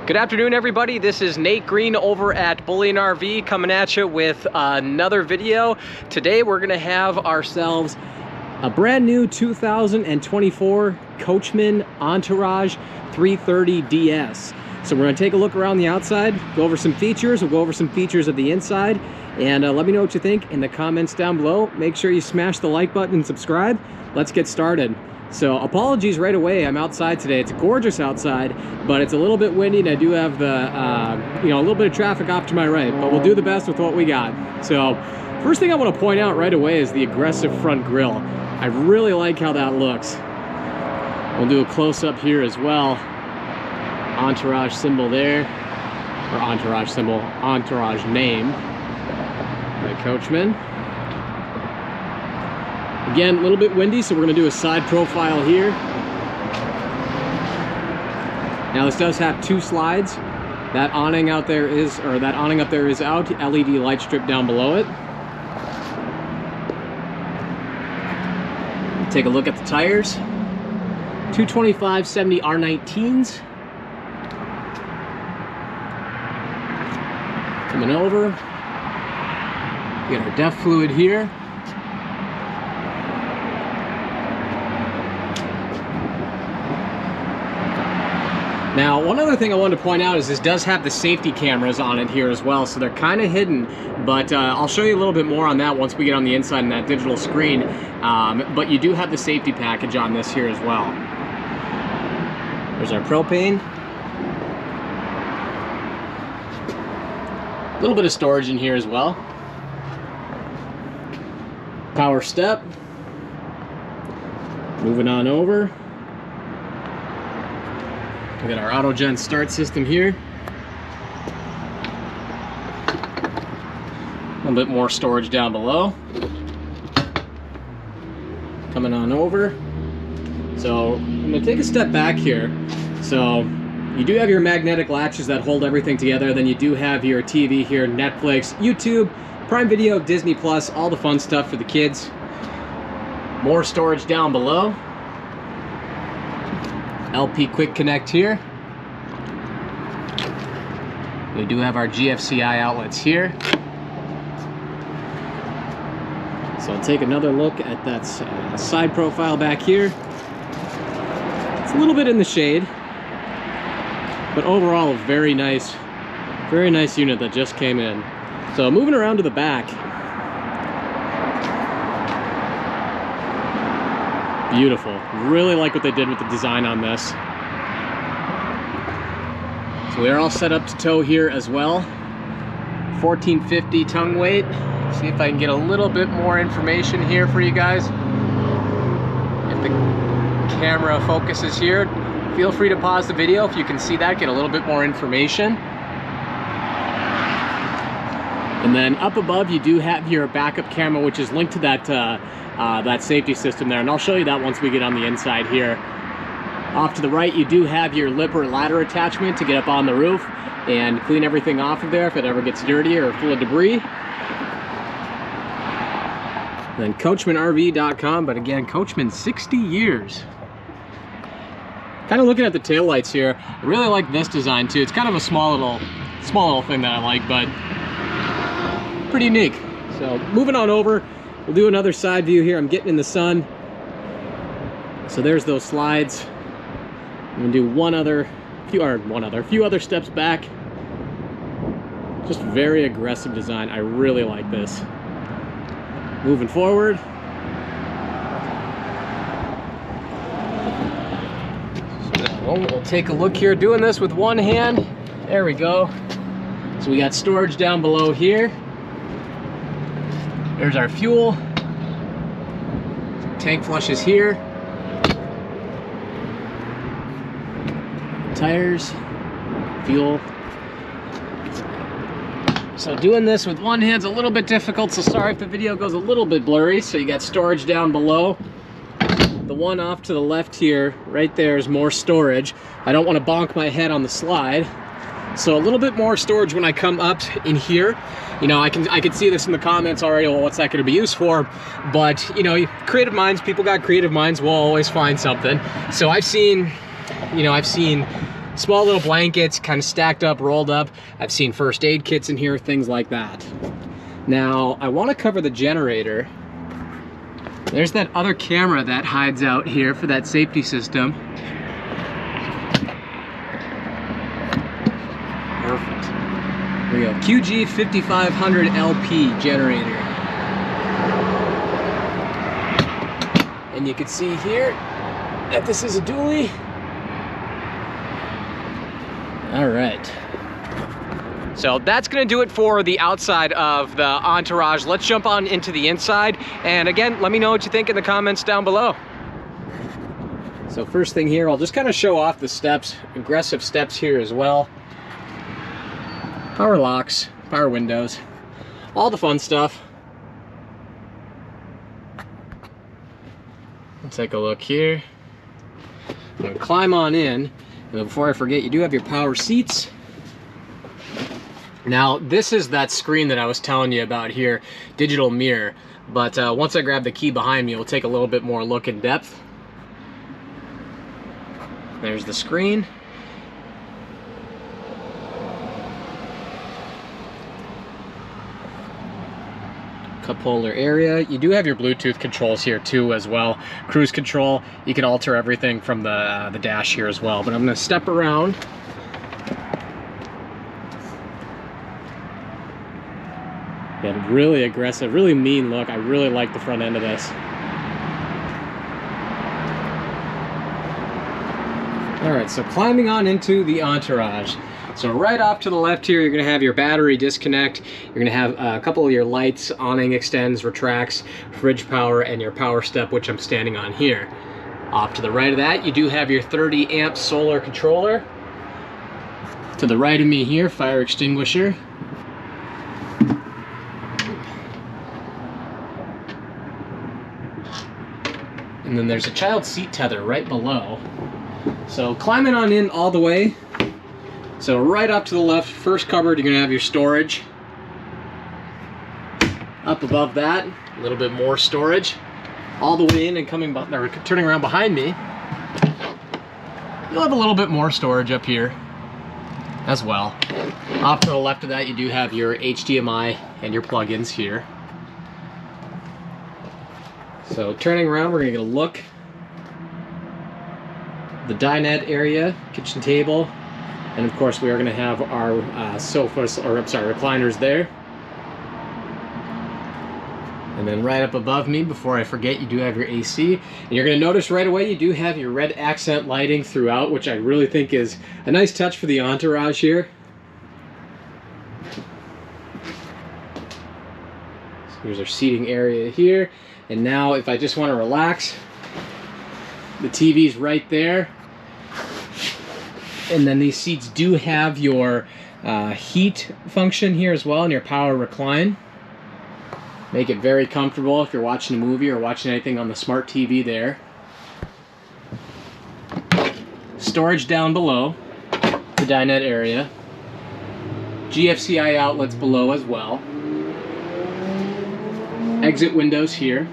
Good afternoon, everybody. This is Nate Green over at Bullion RV coming at you with another video. Today we're going to have ourselves a brand new 2024 Coachmen Entourage 330DS. So we're going to take a look around the outside, go over some features, we'll go over some features of the inside, and let me know what you think in the comments down below. Make sure you smash the like button and subscribe. Let's get started. So apologies right away, I'm outside today. It's gorgeous outside, but it's a little bit windy and I do have the, a little bit of traffic off to my right, but we'll do the best with what we got. So first thing I want to point out right away is the aggressive front grille. I really like how that looks. We'll do a close-up here as well. Entourage symbol there, or entourage symbol, entourage name by Coachmen. Again, a little bit windy, so we're going to do a side profile here. Now this does have two slides. That awning out there is, or that awning up there is out. LED light strip down below it. Take a look at the tires. 225/70 R19s. Coming over. We got our depth fluid here. Now, one other thing I wanted to point out is this does have the safety cameras on it here as well, so they're kind of hidden, but I'll show you a little bit more on that once we get on the inside in that digital screen. But you do have the safety package on this here as well. There's our propane. A little bit of storage in here as well. Power step. Moving on over. We got our AutoGen start system here. A little bit more storage down below. Coming on over. So I'm going to take a step back here. So you do have your magnetic latches that hold everything together. Then you do have your TV here, Netflix, YouTube, Prime Video, Disney Plus, all the fun stuff for the kids. More storage down below. LP Quick Connect here. We do have our GFCI outlets here. So I'll take another look at that side profile back here. It's a little bit in the shade, but overall a very nice unit that just came in. So moving around to the back. Beautiful. Really like what they did with the design on this. So we are all set up to tow here as well. 1450 tongue weight. See if I can get a little bit more information here for you guys. If the camera focuses here, feel free to pause the video if you can see that, get a little bit more information. And then up above you do have your backup camera, which is linked to that safety system there, and I'll show you that once we get on the inside here. Off to the right you do have your lip or ladder attachment to get up on the roof and clean everything off of there if it ever gets dirty or full of debris. And then CoachmenRV.com, but again, Coachmen 60 years. Kind of looking at the taillights here, I really like this design too. It's kind of a small little thing that I like, but pretty unique. So moving on over, we'll do another side view here. I'm getting in the sun. So there's those slides. I'm gonna do a few other steps back. Just very aggressive design. I really like this. Moving forward. So we'll take a look here, doing this with one hand. There we go. So we got storage down below here. There's our fuel. Tank flushes here. Tires, fuel. So doing this with one hand's a little bit difficult, so sorry if the video goes a little bit blurry. So you got storage down below. The one off to the left here, right there, is more storage. I don't want to bonk my head on the slide. So a little bit more storage when I come up in here. You know, I can see this in the comments already. Well, what's that going to be used for? But you know, creative minds, people got creative minds, will always find something. So I've seen Small little blankets, kind of stacked up, rolled up. I've seen first aid kits in here, things like that. Now, I want to cover the generator. There's that other camera that hides out here for that safety system. Perfect. There we go. QG 5500 LP generator. And you can see here that this is a dually. All right. So that's gonna do it for the outside of the Entourage. Let's jump on into the inside. And again, let me know what you think in the comments down below. So first thing here, I'll just kind of show off the steps, aggressive steps here as well. Power locks, power windows, all the fun stuff. Let's take a look here. I'm gonna climb on in. And before I forget, you do have your power seats. Now, this is that screen that I was telling you about here, digital mirror. But once I grab the key behind me, we'll take a little bit more look in depth. There's the screen. Cup holder area. You do have your Bluetooth controls here too as well. Cruise control. You can alter everything from the dash here as well. But I'm going to step around. Yeah, really aggressive, really mean look. I really like the front end of this. All right, so climbing on into the Entourage. So right off to the left here, you're gonna have your battery disconnect. You're gonna have a couple of your lights, awning extends, retracts, fridge power, and your power step, which I'm standing on here. Off to the right of that, you do have your 30 amp solar controller. To the right of me here, fire extinguisher. And then there's a child seat tether right below. So climbing on in all the way. So right up to the left, first cupboard, you're gonna have your storage. Up above that, a little bit more storage. All the way in and turning around behind me, you'll have a little bit more storage up here as well. Off to the left of that, you do have your HDMI and your plugins here. So turning around, we're gonna get a look. The dinette area, kitchen table, and of course we are gonna have our sofas, or I'm sorry, recliners there. And then right up above me, before I forget, you do have your AC. And you're gonna notice right away, you do have your red accent lighting throughout, which I really think is a nice touch for the Entourage here. So here's our seating area here. And now if I just want to relax, the TV's right there. And then these seats do have your heat function here as well, and your power recline. Make it very comfortable if you're watching a movie or watching anything on the smart TV there. Storage down below, the dinette area. GFCI outlets below as well. Exit windows here.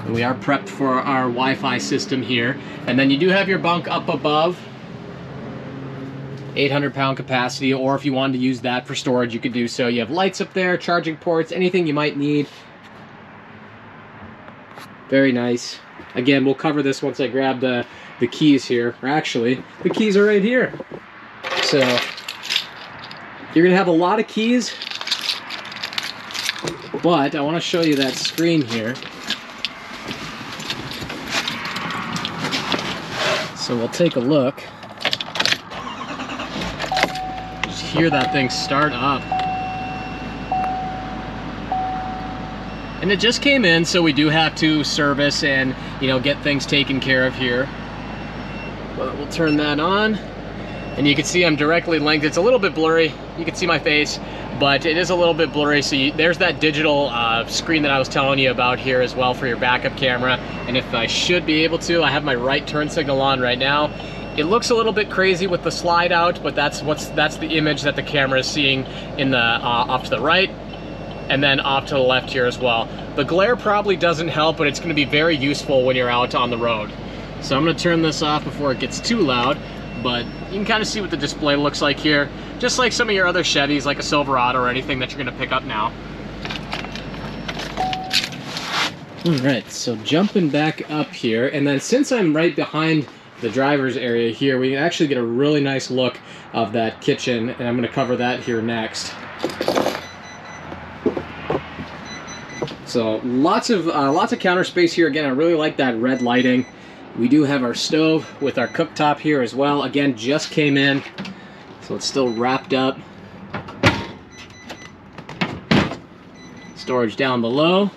And we are prepped for our Wi-Fi system here. And then you do have your bunk up above. 800-pound capacity, or if you wanted to use that for storage, you could do so. You have lights up there, charging ports, anything you might need. Very nice. Again, we'll cover this once I grab the keys here. Or actually, the keys are right here. So, you're gonna have a lot of keys, but I wanna show you that screen here. So we'll take a look. Just hear that thing start up. And it just came in, so we do have to service and, you know, get things taken care of here. But we'll turn that on. And you can see I'm directly linked. It's a little bit blurry. You can see my face, but it is a little bit blurry. So there's that digital screen that I was telling you about here as well for your backup camera. And if I should be able to, I have my right turn signal on right now. It looks a little bit crazy with the slide out, but that's the image that the camera is seeing in the off to the right, and then off to the left here as well. The glare probably doesn't help, but it's going to be very useful when you're out on the road. So I'm gonna turn this off before it gets too loud, but you can kind of see what the display looks like here. Just like some of your other Chevys, like a Silverado or anything that you're gonna pick up now. All right, so jumping back up here, and then since I'm right behind the driver's area here, we can actually get a really nice look of that kitchen, and I'm gonna cover that here next. So lots of counter space here. Again, I really like that red lighting. We do have our stove with our cooktop here as well. Again, just came in, so it's still wrapped up. Storage down below.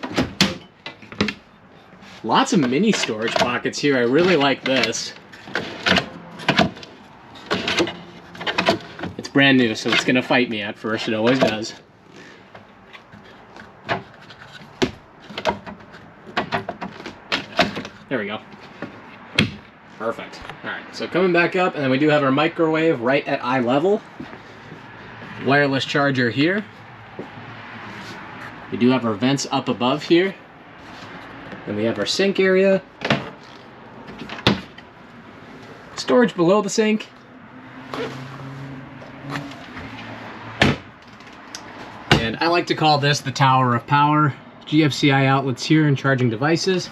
Lots of mini storage pockets here. I really like this. It's brand new, so it's gonna fight me at first. It always does. There we go. Perfect. All right, so coming back up, and then we do have our microwave right at eye level. Wireless charger here. We do have our vents up above here. Then we have our sink area. Storage below the sink. And I like to call this the Tower of Power. GVWR outlets here and charging devices.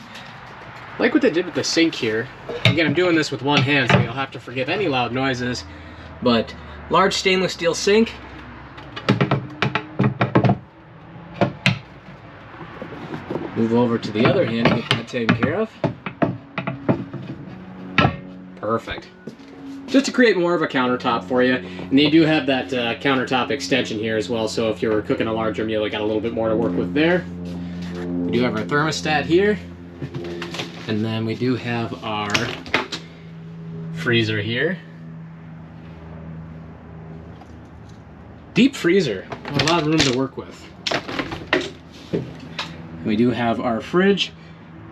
Like what they did with the sink here. Again, I'm doing this with one hand, so you'll have to forgive any loud noises. But large stainless steel sink. Move over to the other hand and get that taken care of. Perfect. Just to create more of a countertop for you. And you do have that countertop extension here as well, so if you're cooking a larger meal, you got a little bit more to work with there. We do have our thermostat here. And then we do have our freezer here. Deep freezer, a lot of room to work with. We do have our fridge,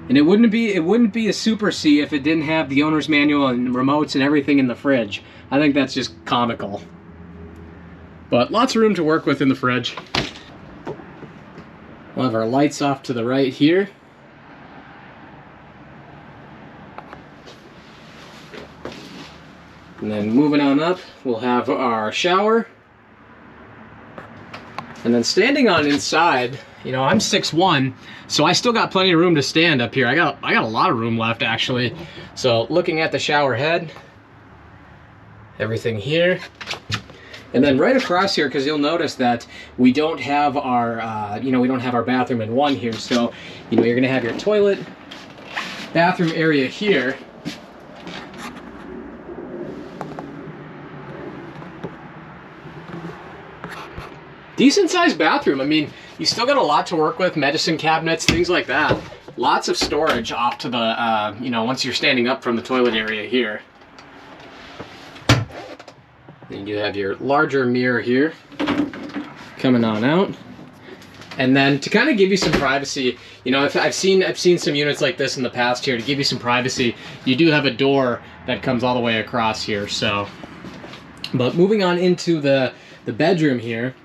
and it wouldn't be a Super C if it didn't have the owner's manual and remotes and everything in the fridge. I think that's just comical. But lots of room to work with in the fridge. We'll have our lights off to the right here. And then moving on up, we'll have our shower. And then standing on inside, you know, I'm 6'1", so I still got plenty of room to stand up here. I got a lot of room left, actually. So looking at the shower head, everything here. And then right across here, because you'll notice that we don't have our, we don't have our bathroom in one here. So, you're gonna have your toilet, bathroom area here. Decent sized bathroom. I mean, you still got a lot to work with, medicine cabinets, things like that. Lots of storage off to the, once you're standing up from the toilet area here. Then you do have your larger mirror here coming on out. And then to kind of give you some privacy, I've seen some units like this in the past here. To give you some privacy, you do have a door that comes all the way across here. So, but moving on into the bedroom here.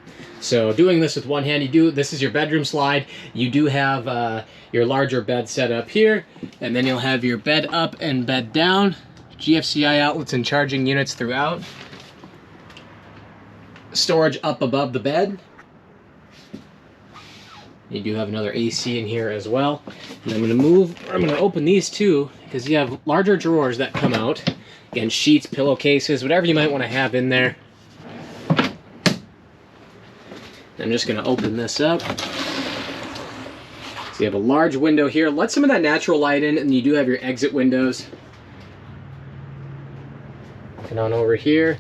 So doing this with one hand, this is your bedroom slide. You do have your larger bed set up here, and then you'll have your bed up and bed down, GVWR outlets and charging units throughout. Storage up above the bed. You do have another AC in here as well. And I'm going to open these two because you have larger drawers that come out. Again, sheets, pillowcases, whatever you might want to have in there. I'm just going to open this up. So you have a large window here. Let some of that natural light in, and you do have your exit windows. And on over here.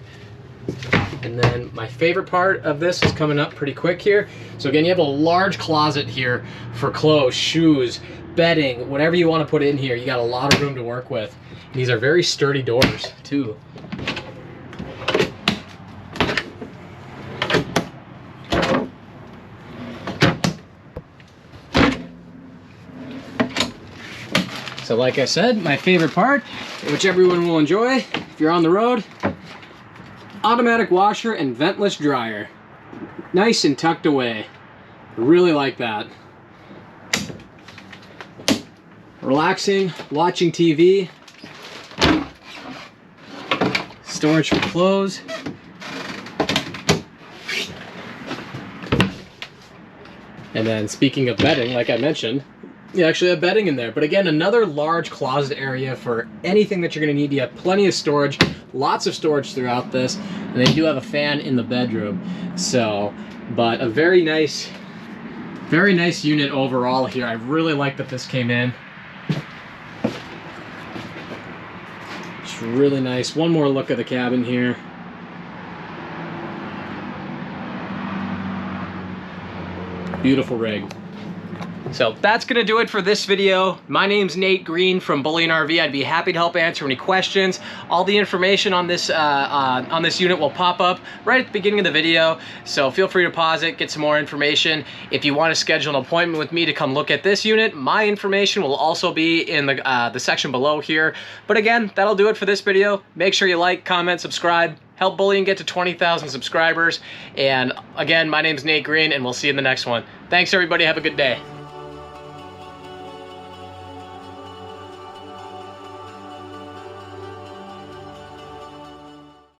And then my favorite part of this is coming up pretty quick here. So again, you have a large closet here for clothes, shoes, bedding, whatever you want to put in here. You got a lot of room to work with. And these are very sturdy doors too. So like I said, my favorite part, which everyone will enjoy if you're on the road, automatic washer and ventless dryer. Nice and tucked away. Really like that. Relaxing, watching TV, storage for clothes. And then speaking of bedding, like I mentioned, you actually have bedding in there. But again, another large closet area for anything that you're going to need. You have plenty of storage, lots of storage throughout this. And they do have a fan in the bedroom. So, but a very nice unit overall here. I really like that this came in. It's really nice. One more look at the cabin here. Beautiful rig. So that's gonna do it for this video. My name's Nate Green from Bullion RV. I'd be happy to help answer any questions. All the information on this unit will pop up right at the beginning of the video. So feel free to pause it, get some more information. If you want to schedule an appointment with me to come look at this unit, my information will also be in the section below here. But again, that'll do it for this video. Make sure you like, comment, subscribe. Help Bullion get to 20,000 subscribers. And again, my name's Nate Green, and we'll see you in the next one. Thanks, everybody. Have a good day.